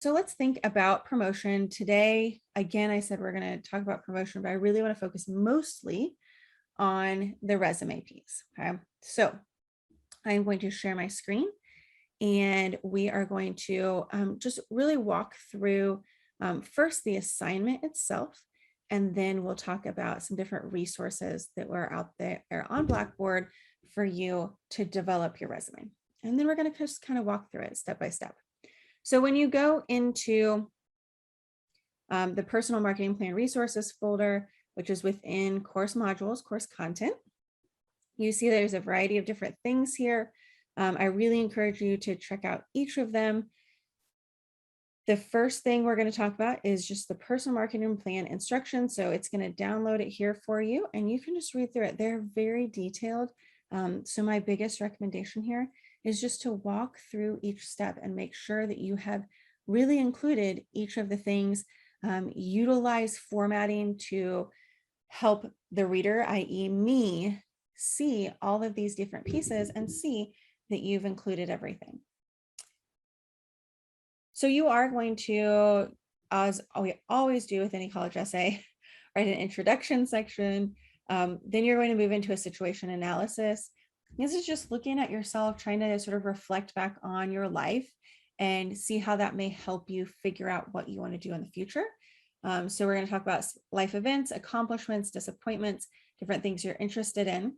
So let's think about promotion today. Again, I said we're going to talk about promotion, but I really want to focus mostly on the resume piece. Okay. So I'm going to share my screen and we are going to just really walk through first the assignment itself, and then we'll talk about some different resources that were out there on Blackboard for you to develop your resume. And then we're going to just kind of walk through it step by step. So when you go into the personal marketing plan resources folder, which is within course modules, course content, you see there's a variety of different things here. I really encourage you to check out each of them. The first thing we're going to talk about is just the personal marketing plan instructions. So it's going to download it here for you and you can just read through it. They're very detailed. So my biggest recommendation here is just to walk through each step and make sure that you have really included each of the things. Utilize formatting to help the reader, i.e. me, see all of these different pieces and see that you've included everything. So you are going to, as we always do with any college essay, write an introduction section. Then you're going to move into a situation analysis. This is just looking at yourself, trying to sort of reflect back on your life and see how that may help you figure out what you want to do in the future. So we're going to talk about life events, accomplishments, disappointments, different things you're interested in.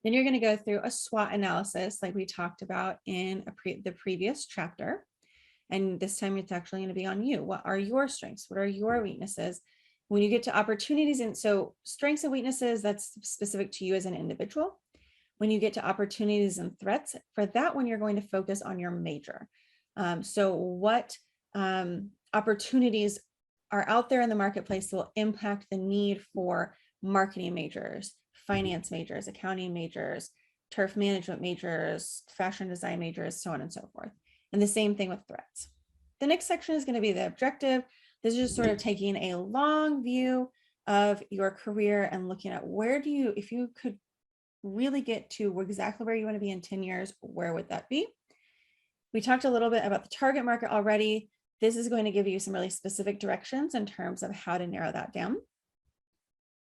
Then you're going to go through a SWOT analysis like we talked about in the previous chapter. And this time it's actually going to be on you. What are your strengths? What are your weaknesses? When you get to opportunities, and so strengths and weaknesses, that's specific to you as an individual. When you get to opportunities and threats, for that one, you're going to focus on your major. So what opportunities are out there in the marketplace that will impact the need for marketing majors, finance majors, accounting majors, turf management majors, fashion design majors, so on and so forth. And the same thing with threats. The next section is going to be the objective. This is just sort of taking a long view of your career and looking at where do you, if you could really get to exactly where you want to be in 10 years, where would that be? We talked a little bit about the target market already. This is going to give you some really specific directions in terms of how to narrow that down.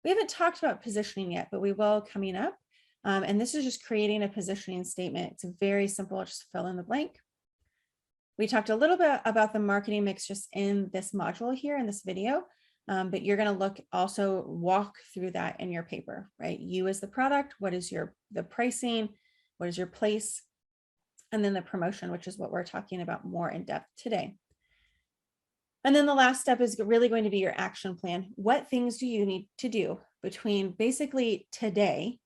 We haven't talked about positioning yet, but we will coming up. And this is just creating a positioning statement. It's very simple, just fill in the blank. We talked a little bit about the marketing mix just in this module here in this video, but you're going to also walk through that in your paper, right? You as the product, what is the pricing, what is your place, and then the promotion, which is what we're talking about more in depth today. And then the last step is really going to be your action plan. What things do you need to do between basically today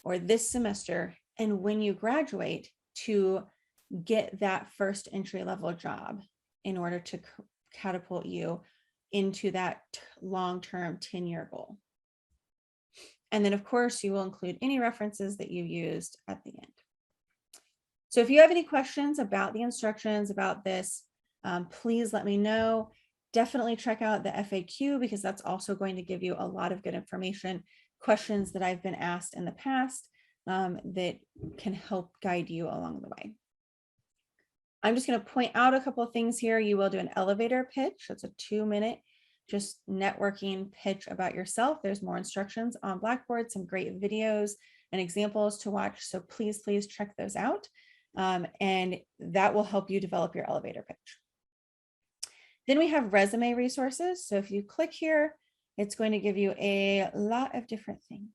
or this semester and when you graduate to get that first entry-level job in order to catapult you into that long-term 10-year goal. And then of course you will include any references that you used at the end. So if you have any questions about the instructions about this, please let me know. Definitely check out the FAQ because that's also going to give you a lot of good information, questions that I've been asked in the past that can help guide you along the way. I'm just going to point out a couple of things here. You will do an elevator pitch. That's a 2-minute just networking pitch about yourself. There's more instructions on Blackboard, some great videos and examples to watch. So please check those out. And that will help you develop your elevator pitch. Then we have resume resources. So if you click here, it's going to give you a lot of different things.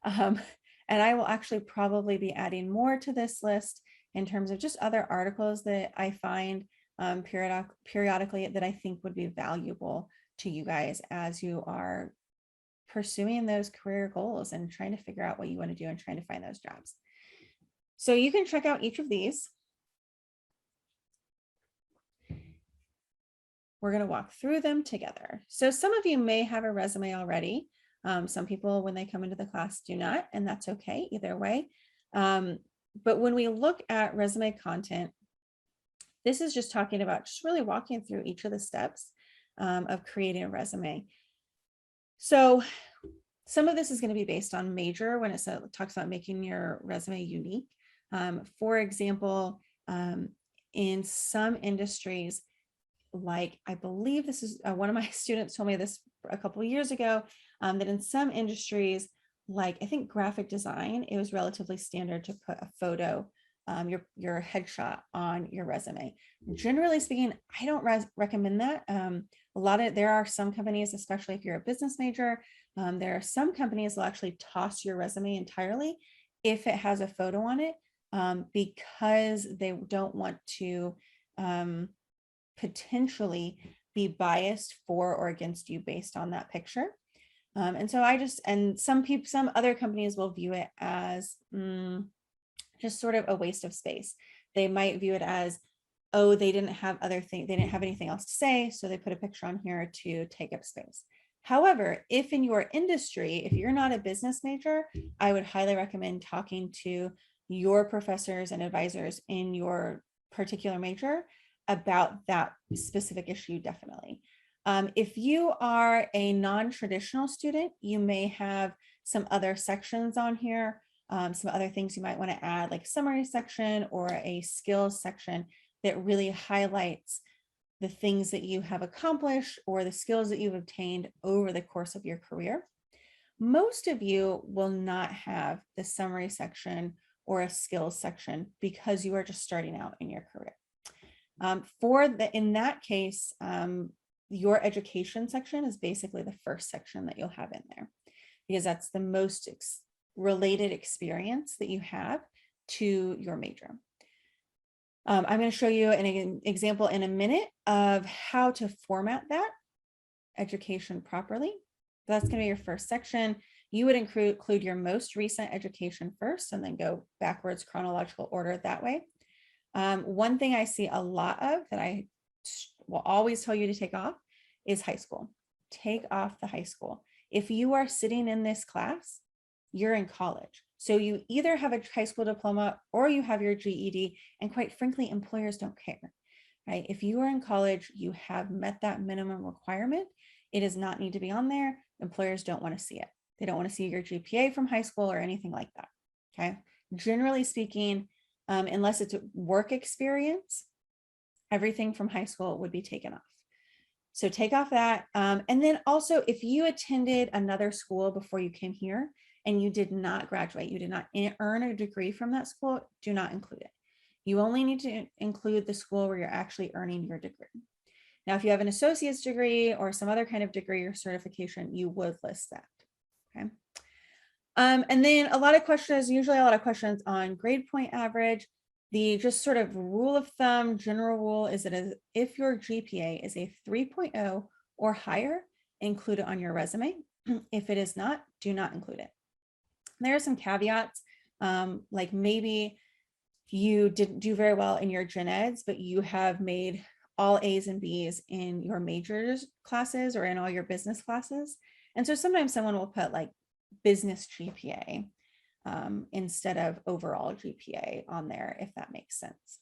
And I will actually probably be adding more to this list in terms of just other articles that I find periodically that I think would be valuable to you guys as you are pursuing those career goals and trying to figure out what you want to do and trying to find those jobs. So you can check out each of these. We're going to walk through them together. So some of you may have a resume already. Some people, when they come into the class, do not, and that's okay either way. But when we look at resume content, this is just talking about just really walking through each of the steps of creating a resume. So some of this is going to be based on major when it talks about making your resume unique. For example, in some industries, like I believe this is one of my students told me this a couple of years ago, that in some industries, like I think graphic design, it was relatively standard to put a photo, your headshot on your resume. Generally speaking, I don't recommend that. There are some companies, especially if you're a business major, there are some companies that will actually toss your resume entirely if it has a photo on it, because they don't want to potentially be biased for or against you based on that picture. And so some other companies will view it as just sort of a waste of space. They might view it as, oh, they didn't have anything else to say, so they put a picture on here to take up space. However, if in your industry, if you're not a business major, I would highly recommend talking to your professors and advisors in your particular major about that specific issue, definitely. If you are a non-traditional student, you may have some other sections on here, some other things you might want to add, like summary section or a skills section that really highlights the things that you have accomplished or the skills that you've obtained over the course of your career. Most of you will not have the summary section or a skills section because you are just starting out in your career. In that case, your education section is basically the first section that you'll have in there, because that's the most related experience that you have to your major. I'm going to show you an example in a minute of how to format that education properly. That's going to be your first section. You would include your most recent education first and then go backwards chronological order that way. One thing I see a lot of that I will always tell you to take off is high school. Take off the high school. If you are sitting in this class, you're in college. So you either have a high school diploma or you have your GED, and quite frankly, employers don't care, right? If you are in college, you have met that minimum requirement. It does not need to be on there. Employers don't want to see it. They don't want to see your GPA from high school or anything like that, okay? Generally speaking, unless it's a work experience, everything from high school would be taken off. So take off that. And then also, if you attended another school before you came here and you did not graduate, you did not earn a degree from that school, do not include it. You only need to include the school where you're actually earning your degree. Now, if you have an associate's degree or some other kind of degree or certification, you would list that, okay? And then usually a lot of questions on grade point average. The just sort of rule of thumb, general rule is that if your GPA is a 3.0 or higher, include it on your resume. If it is not, do not include it. There are some caveats, like maybe you didn't do very well in your gen eds, but you have made all A's and B's in your majors classes or in all your business classes. And so sometimes someone will put like business GPA instead of overall GPA on there, if that makes sense.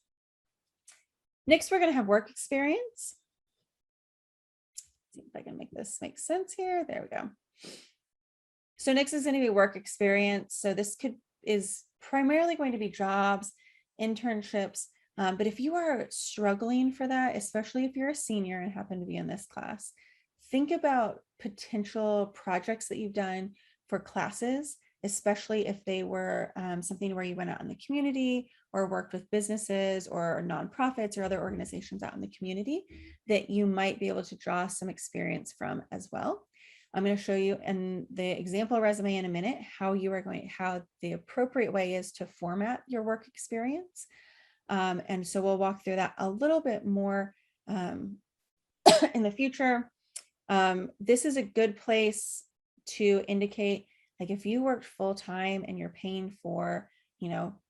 Next, we're going to have work experience. Let's see if I can make this make sense here. There we go. So next is going to be work experience. So this is primarily going to be jobs, internships. But if you are struggling for that, especially if you're a senior and happen to be in this class, think about potential projects that you've done for classes, especially if they were something where you went out in the community or worked with businesses or nonprofits or other organizations out in the community that you might be able to draw some experience from as well. I'm going to show you in the example resume in a minute how the appropriate way is to format your work experience. And so we'll walk through that a little bit more in the future. This is a good place to indicate, like if you worked full time and you're paying for,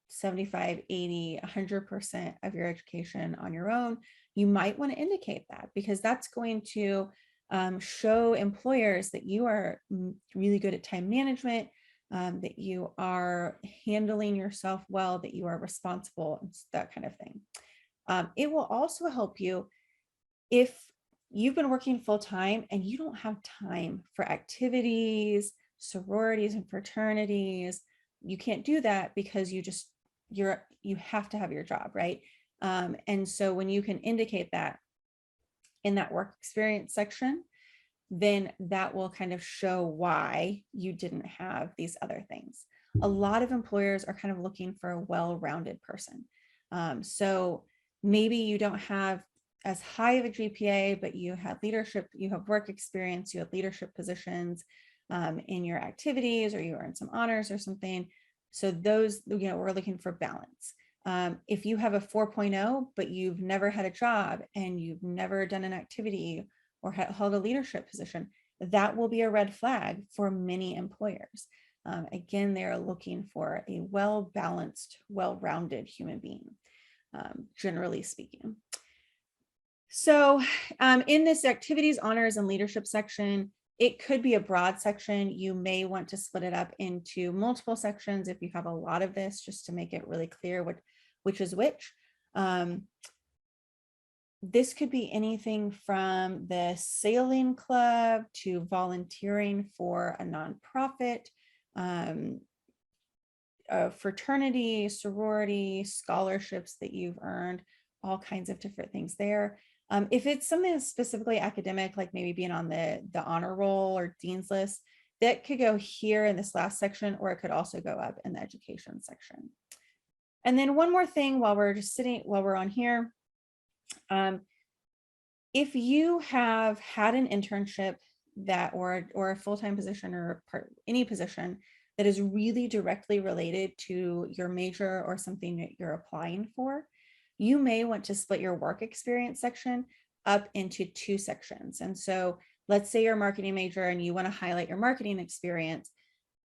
75, 80, 100% of your education on your own, you might want to indicate that, because that's going to show employers that you are really good at time management, that you are handling yourself well, that you are responsible, that kind of thing. It will also help you if you've been working full time and you don't have time for activities, sororities and fraternities. You can't do that because you have to have your job, right? And so when you can indicate that in that work experience section, then that will kind of show why you didn't have these other things. A lot of employers are kind of looking for a well-rounded person. So maybe you don't have as high of a GPA, but you have leadership, you have work experience, you have leadership positions in your activities, or you earn some honors or something. So those, we're looking for balance. If you have a 4.0, but you've never had a job and you've never done an activity or held a leadership position, that will be a red flag for many employers. Again, they're looking for a well-balanced, well-rounded human being, generally speaking. So in this activities, honors, and leadership section, it could be a broad section. You may want to split it up into multiple sections if you have a lot of this, just to make it really clear which is which. This could be anything from the sailing club to volunteering for a nonprofit, a fraternity, sorority, scholarships that you've earned, all kinds of different things there. If it's something that's specifically academic, like maybe being on the honor roll or dean's list, that could go here in this last section, or it could also go up in the education section. And then one more thing while we're on here, if you have had an internship that or a full-time position or any position that is really directly related to your major or something that you're applying for, you may want to split your work experience section up into 2 sections. And so let's say you're a marketing major and you want to highlight your marketing experience.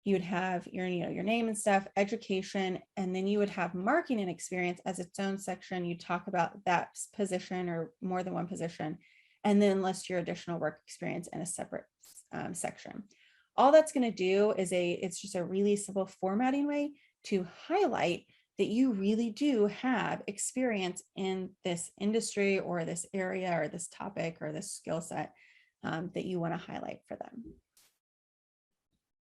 You'd have your name and stuff, education, and then you would have marketing experience as its own section. You talk about that position or more than one position, and then list your additional work experience in a separate section. All that's going to do is it's just a really simple formatting way to highlight that you really do have experience in this industry or this area or this topic or this skill set that you want to highlight for them.